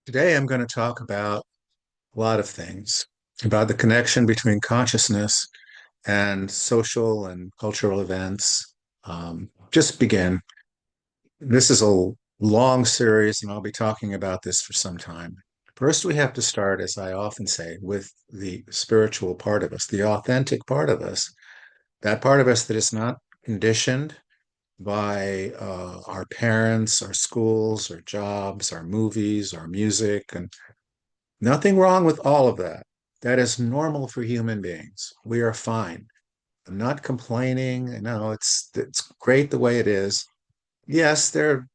Today, I'm going to talk about a lot of things about the connection between consciousness and social and cultural events. Just begin. This is a long series, and I'll be talking about this for some time. First, we have to start, as I often say, with the spiritual part of us, the authentic part of us, that part of us that is not conditioned by our parents, our schools, our jobs, our movies, our music, and nothing wrong with all of that. That is normal for human beings. We are fine. I'm not complaining. No, it's great the way it is. Yes, there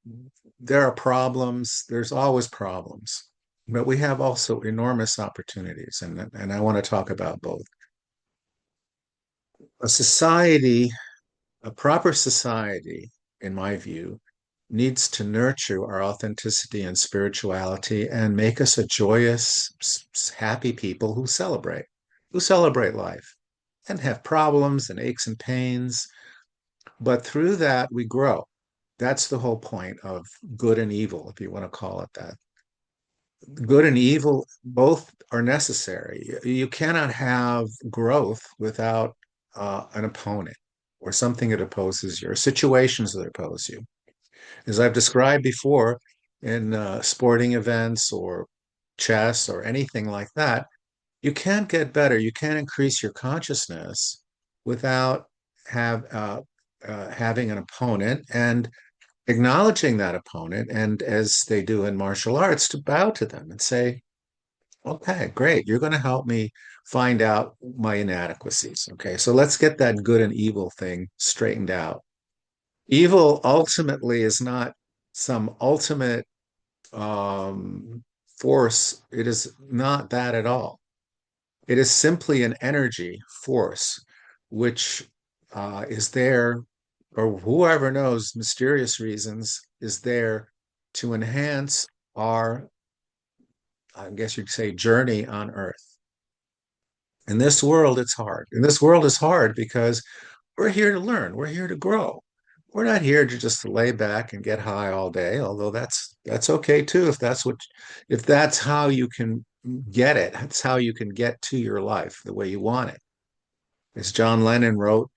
are problems. There's always problems, but we have also enormous opportunities, and I want to talk about both. A society, a proper society, in my view, needs to nurture our authenticity and spirituality and make us a joyous, happy people who celebrate life and have problems and aches and pains. But through that, we grow. That's the whole point of good and evil, if you want to call it that. Good and evil both are necessary. You cannot have growth without an opponent or something that opposes you, or situations that oppose you. As I've described before in sporting events or chess or anything like that, you can't get better. You can't increase your consciousness without having an opponent and acknowledging that opponent. And as they do in martial arts, to bow to them and say, okay, great. You're going to help me find out my inadequacies. Okay, so let's get that good and evil thing straightened out. Evil ultimately is not some ultimate um, force. It is not that at all. It is simply an energy force, which is there, or whoever knows, mysterious reasons, is there to enhance our, I guess you'd say, journey on Earth. In this world, it's hard. And this world is hard because we're here to learn. We're here to grow. We're not here to just lay back and get high all day, although that's okay too if that's how you can get it. That's how you can get to your life the way you want it. As John Lennon wrote,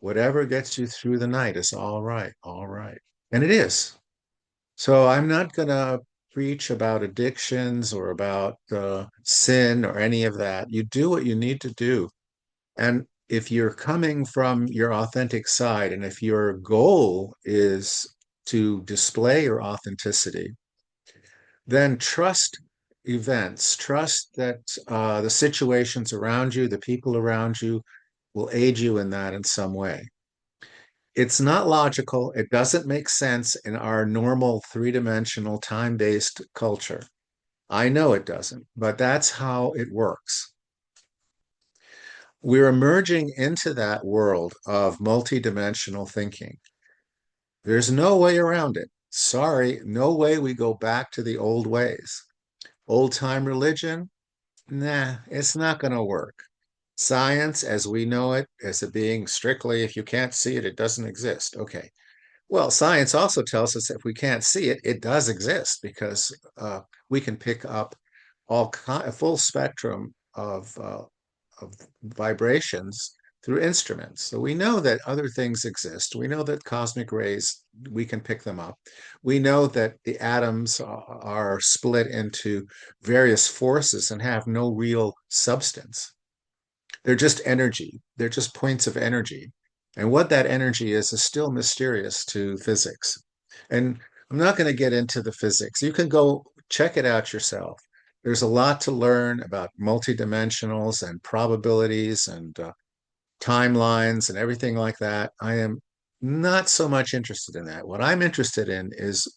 whatever gets you through the night is all right, all right. And it is. So I'm not going to preach about addictions or about sin or any of that. You do what you need to do. And if you're coming from your authentic side, and if your goal is to display your authenticity, then trust events, trust that the situations around you, the people around you will aid you in that in some way. It's not logical. It doesn't make sense in our normal three-dimensional time-based culture. I know it doesn't, but that's how it works. We're emerging into that world of multidimensional thinking. There's no way around it. Sorry, no way we go back to the old ways. Old time religion? Nah, it's not going to work. Science, as we know it, as a being strictly, if you can't see it, it doesn't exist. Okay. Well, science also tells us if we can't see it, it does exist because we can pick up a full spectrum of vibrations through instruments. So we know that other things exist. We know that cosmic rays, we can pick them up. We know that the atoms are split into various forces and have no real substance. They're just energy. They're just points of energy. And what that energy is still mysterious to physics. And I'm not going to get into the physics. You can go check it out yourself. There's a lot to learn about multidimensionals and probabilities and timelines and everything like that. I am not so much interested in that. What I'm interested in is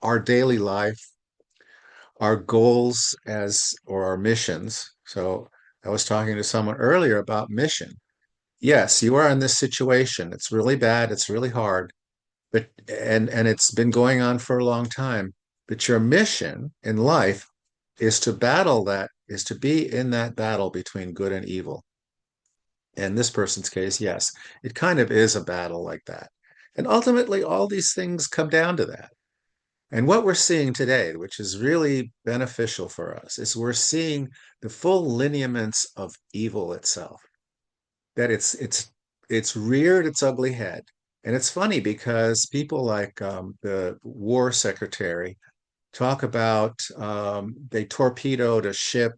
our daily life, our goals or our missions. So I was talking to someone earlier about mission. Yes, you are in this situation. It's really bad. It's really hard, but and it's been going on for a long time. But your mission in life is to is to be in that battle between good and evil. In this person's case, yes, it kind of is a battle like that. And ultimately, all these things come down to that. And what we're seeing today, which is really beneficial for us, is we're seeing the full lineaments of evil itself. That it's reared its ugly head. And it's funny because people like the war secretary talk about they torpedoed a ship,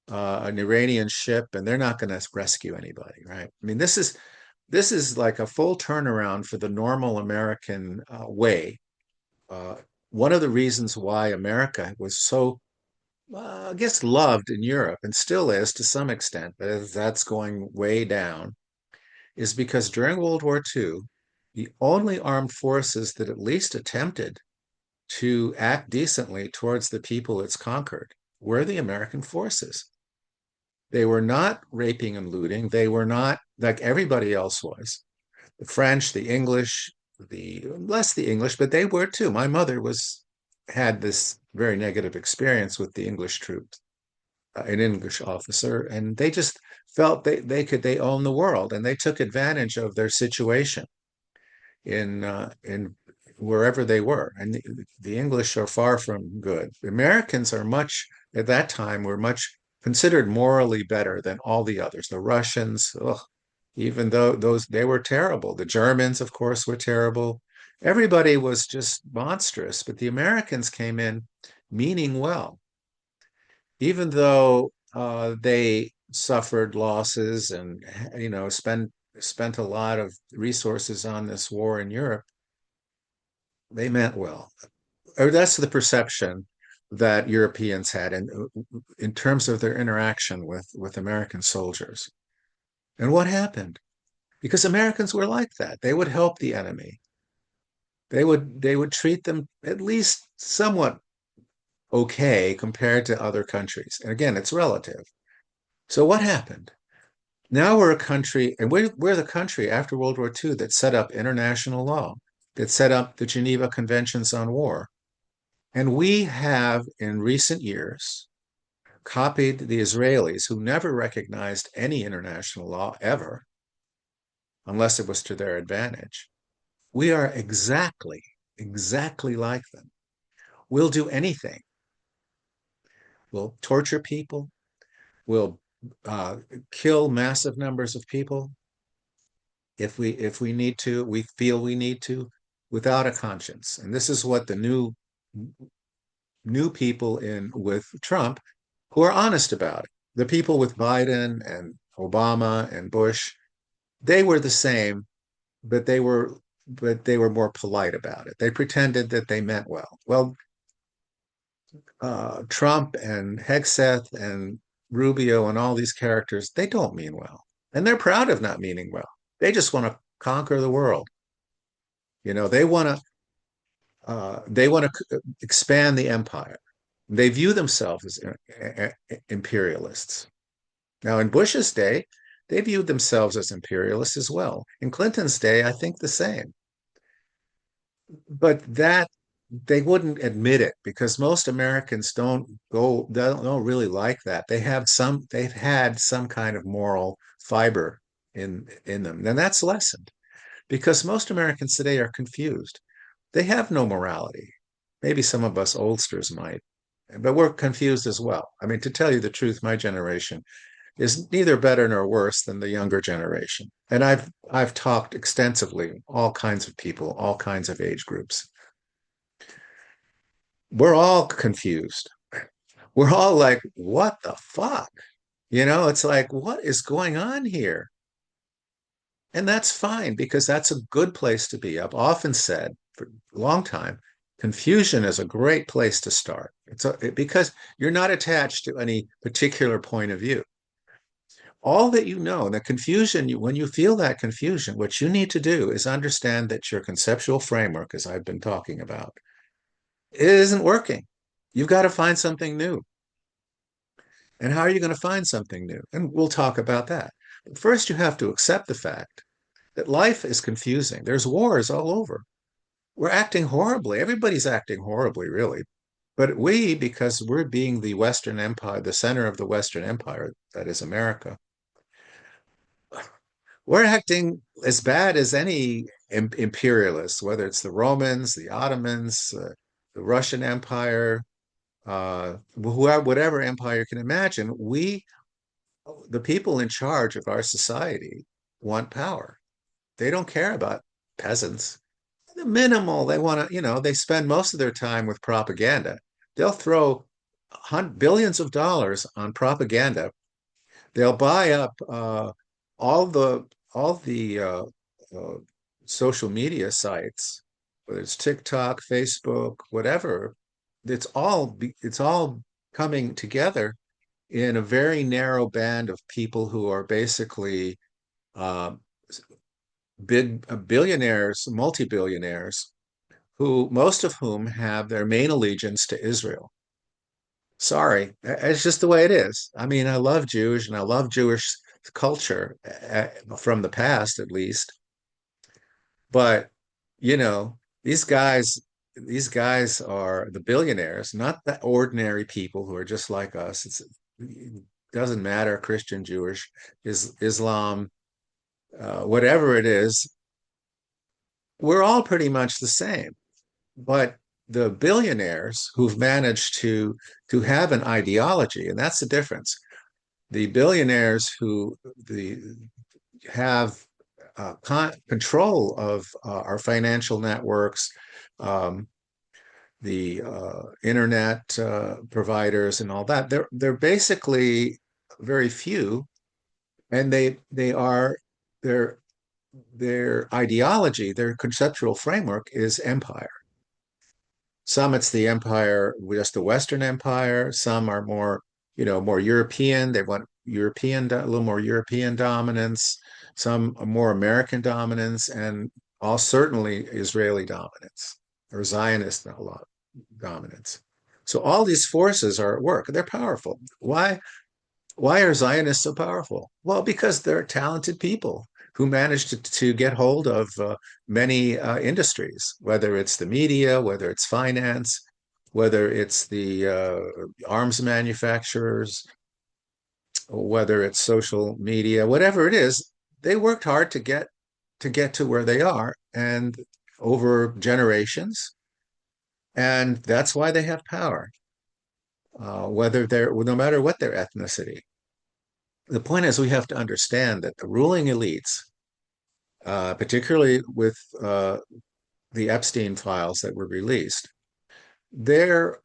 an Iranian ship, and they're not going to rescue anybody, right? I mean, this is like a full turnaround for the normal American way. Uh, One of the reasons why America was so, I guess, loved in Europe and still is to some extent, but as that's going way down, is because during World War II, the only armed forces that at least attempted to act decently towards the people it's conquered were the American forces. They were not raping and looting. They were not like everybody else was. The French, the English, the less the English, but they were too. My mother was had this very negative experience with the English troops, an English officer, and they just felt they own the world, and they took advantage of their situation in wherever they were. And the English are far from good. The Americans are much at that time were much considered morally better than all the others. The Russians, ugh, even though those they were terrible. The Germans, of course, were terrible. Everybody was just monstrous, but the Americans came in meaning well, even though they suffered losses and spent a lot of resources on this war in Europe. They meant well. Or that's the perception that Europeans had in terms of their interaction with American soldiers. And what happened? Because Americans were like that. They would help the enemy. They would treat them at least somewhat okay compared to other countries. And again, it's relative. So what happened? Now we're a country, and we're the country after World War II that set up international law, that set up the Geneva Conventions on War. And we have, in recent years, copied the Israelis, who never recognized any international law ever, unless it was to their advantage. We are exactly like them. We'll do anything. We'll torture people. We'll uh, kill massive numbers of people if we need to. We feel we need to, without a conscience. And this is what the new people in with Trump who are honest about it. The people with Biden and Obama and Bush, they were the same, but they were more polite about it. They pretended that they meant well. Well, Trump and Hegseth and Rubio and all these characters, they don't mean well. And they're proud of not meaning well. They just want to conquer the world. They want to expand the empire. They view themselves as imperialists. Now, in Bush's day, they viewed themselves as imperialists as well. In Clinton's day, I think the same. But that they wouldn't admit it because most Americans don't really like that. They've had some kind of moral fiber in them. And that's lessened because most Americans today are confused. They have no morality. Maybe some of us oldsters might, but we're confused as well. I mean, to tell you the truth, my generation is neither better nor worse than the younger generation. And I've talked extensively, all kinds of people, all kinds of age groups. We're all confused. We're all like, what the fuck? It's like, what is going on here? And that's fine because that's a good place to be. I've often said for a long time, confusion is a great place to start. Because you're not attached to any particular point of view. All that you know, the confusion, when you feel that confusion, what you need to do is understand that your conceptual framework, as I've been talking about, it isn't working. You've got to find something new. And how are you going to find something new? And we'll talk about that. But first, you have to accept the fact that life is confusing. There's wars all over. We're acting horribly. Everybody's acting horribly, really. But because we're being the Western Empire, the center of the Western Empire, that is America, we're acting as bad as any imperialists, whether it's the Romans, the Ottomans, the Russian Empire, whoever, whatever empire you can imagine, the people in charge of our society, want power. They don't care about peasants. The minimal, they want to, they spend most of their time with propaganda. They'll throw billions of dollars on propaganda. They'll buy up all the all the uh, social media sites, whether it's TikTok, Facebook, whatever. It's all coming together in a very narrow band of people who are basically uh, big billionaires, multi-billionaires, who most of whom have their main allegiance to Israel. Sorry, it's just the way it is. I mean, I love Jewish and I love Jewish culture from the past, at least. But you know, these guys, these guys are the billionaires, not the ordinary people who are just like us. It doesn't matter, Christian, Jewish, Islam, whatever it is. We're all pretty much the same. But the billionaires who've managed to have an ideology, and that's the difference. The billionaires who have control of our financial networks, um, the internet providers, and all that. They're basically very few, and they are their their ideology, their conceptual framework is empire. Some it's the empire, just the Western Empire. Some are more, more European. They want a little more European dominance. Some are more American dominance, and all certainly Israeli dominance or Zionist a lot dominance. So all these forces are at work. They're powerful. Why are Zionists so powerful? Well, because they're talented people who managed to get hold of many industries, whether it's the media, whether it's finance, whether it's the arms manufacturers, whether it's social media, whatever it is. They worked hard to get to where they are, and over generations, and that's why they have power. Whether they're no matter what their ethnicity. The point is, we have to understand that the ruling elites, particularly with the Epstein files that were released, they're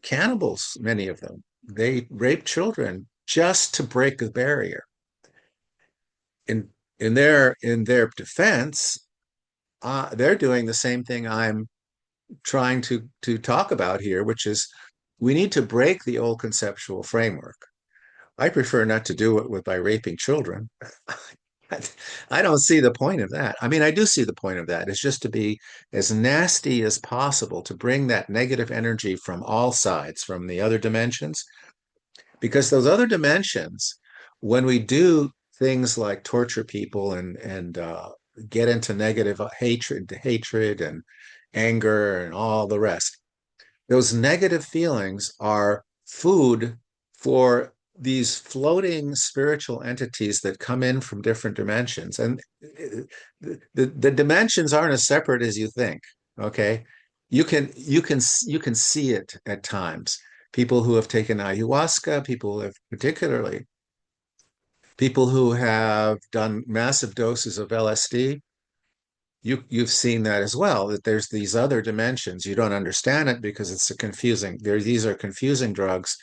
cannibals, many of them. They rape children just to break the barrier. In in their defense, they're doing the same thing I'm trying to talk about here, which is we need to break the old conceptual framework. I prefer not to do it by raping children. I don't see the point of that. I mean, I do see the point of that. It's just to be as nasty as possible, to bring that negative energy from all sides, from the other dimensions, because those other dimensions, when we do things like torture people and get into negative hatred and anger and all the rest, those negative feelings are food for these floating spiritual entities that come in from different dimensions. And the dimensions aren't as separate as you think. Okay. You can see it at times. People who have taken ayahuasca, people who have particularly people who have done massive doses of LSD, you've seen that as well, that there's these other dimensions. You don't understand it because it's a confusing. These are confusing drugs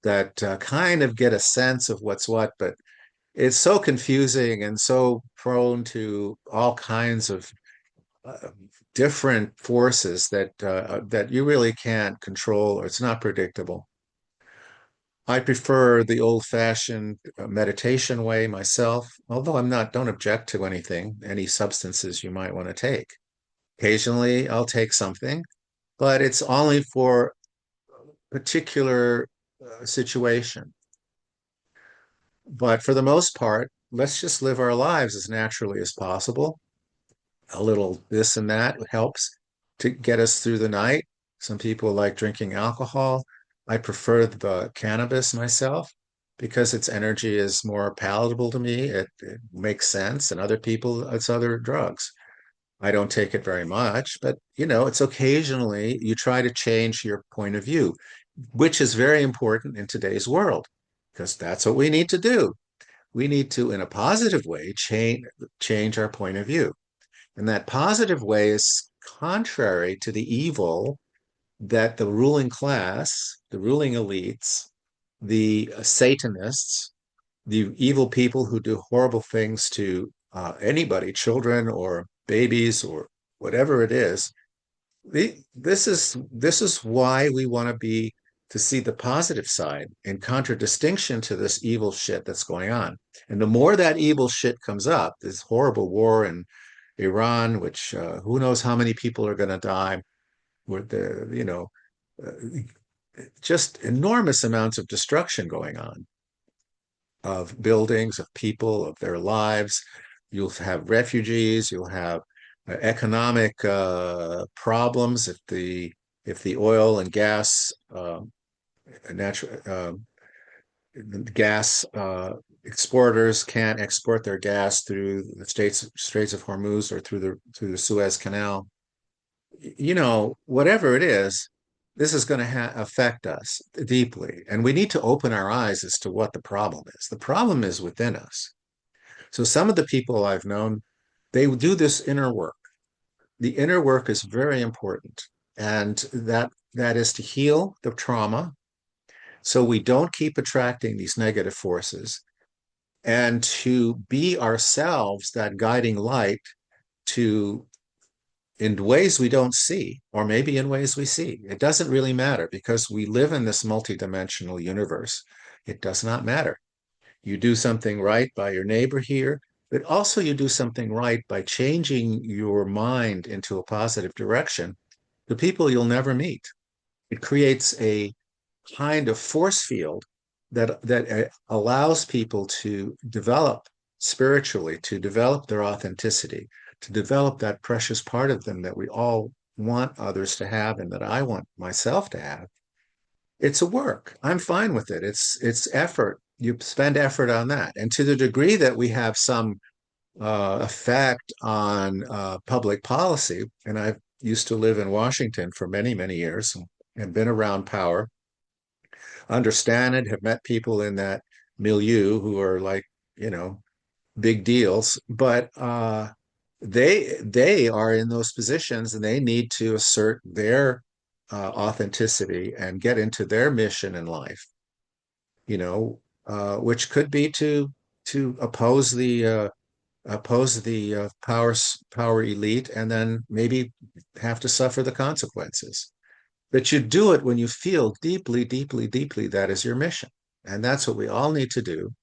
that kind of get a sense of what's what, but it's so confusing and so prone to all kinds of uh, different forces that you really can't control, or it's not predictable. I prefer the old-fashioned meditation way myself, although don't object to any substances you might want to take. Occasionally, I'll take something, but it's only for particular situation. But for the most part, let's just live our lives as naturally as possible. A little this and that helps to get us through the night. Some people like drinking alcohol. I prefer the cannabis myself because its energy is more palatable to me. It makes sense, and other people, it's other drugs. I don't take it very much, but it's occasionally you try to change your point of view, which is very important in today's world, because that's what we need to do. We need to, in a positive way, change our point of view. And that positive way is contrary to the evil that the ruling class, the ruling elites, the Satanists, the evil people who do horrible things to anybody, children or babies or whatever it is. This is why we want to be to see the positive side in contradistinction to this evil shit that's going on. And the more that evil shit comes up, this horrible war in Iran, which who knows how many people are going to die, with uh, just enormous amounts of destruction going on of buildings, of people, of their lives. You'll have refugees. You'll have economic problems if the oil and gas natural gas exporters can't export their gas through the Straits of Hormuz or through the Suez Canal. Whatever it is, this is going to affect us deeply. And we need to open our eyes as to what the problem is. The problem is within us. So some of the people I've known, they do this inner work. The inner work is very important. And that is to heal the trauma so we don't keep attracting these negative forces and to be ourselves that guiding light to in ways we don't see, or maybe in ways we see. It doesn't really matter because we live in this multidimensional universe. It does not matter. You do something right by your neighbor here, but also you do something right by changing your mind into a positive direction. The people you'll never meet. It creates a kind of force field that allows people to develop spiritually, to develop their authenticity, to develop that precious part of them that we all want others to have and that I want myself to have. It's a work. I'm fine with it. It's effort. You spend effort on that. And to the degree that we have some effect on public policy, and I used to live in Washington for many, many years and been around power, understand it, have met people in that milieu who are like, you know, big deals, but they are in those positions and they need to assert their authenticity and get into their mission in life, which could be to oppose the power elite and then maybe have to suffer the consequences. But you do it when you feel deeply, deeply, deeply that is your mission. And that's what we all need to do.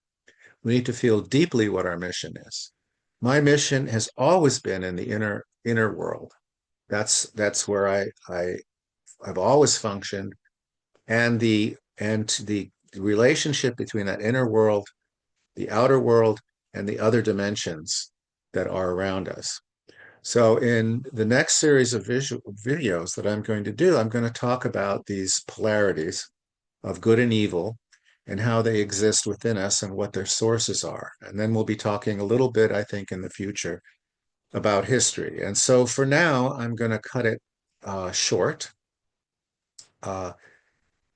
We need to feel deeply what our mission is. My mission has always been in the inner world. That's where I've always functioned, and the relationship between that inner world, the outer world, and the other dimensions that are around us. So in the next series of videos that I'm going to do, I'm going to talk about these polarities of good and evil and how they exist within us and what their sources are. And then we'll be talking a little bit, I think, in the future about history. And so for now, I'm going to cut it short. Uh,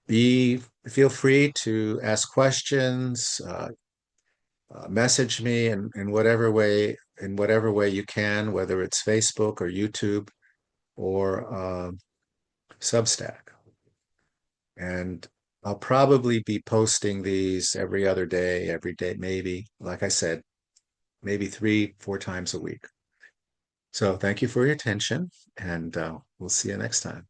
be Feel free to ask questions, message me in whatever way you can, whether it's Facebook or YouTube or Substack. And I'll probably be posting these every day, maybe, like I said, maybe 3, 4 times a week. So thank you for your attention, and we'll see you next time.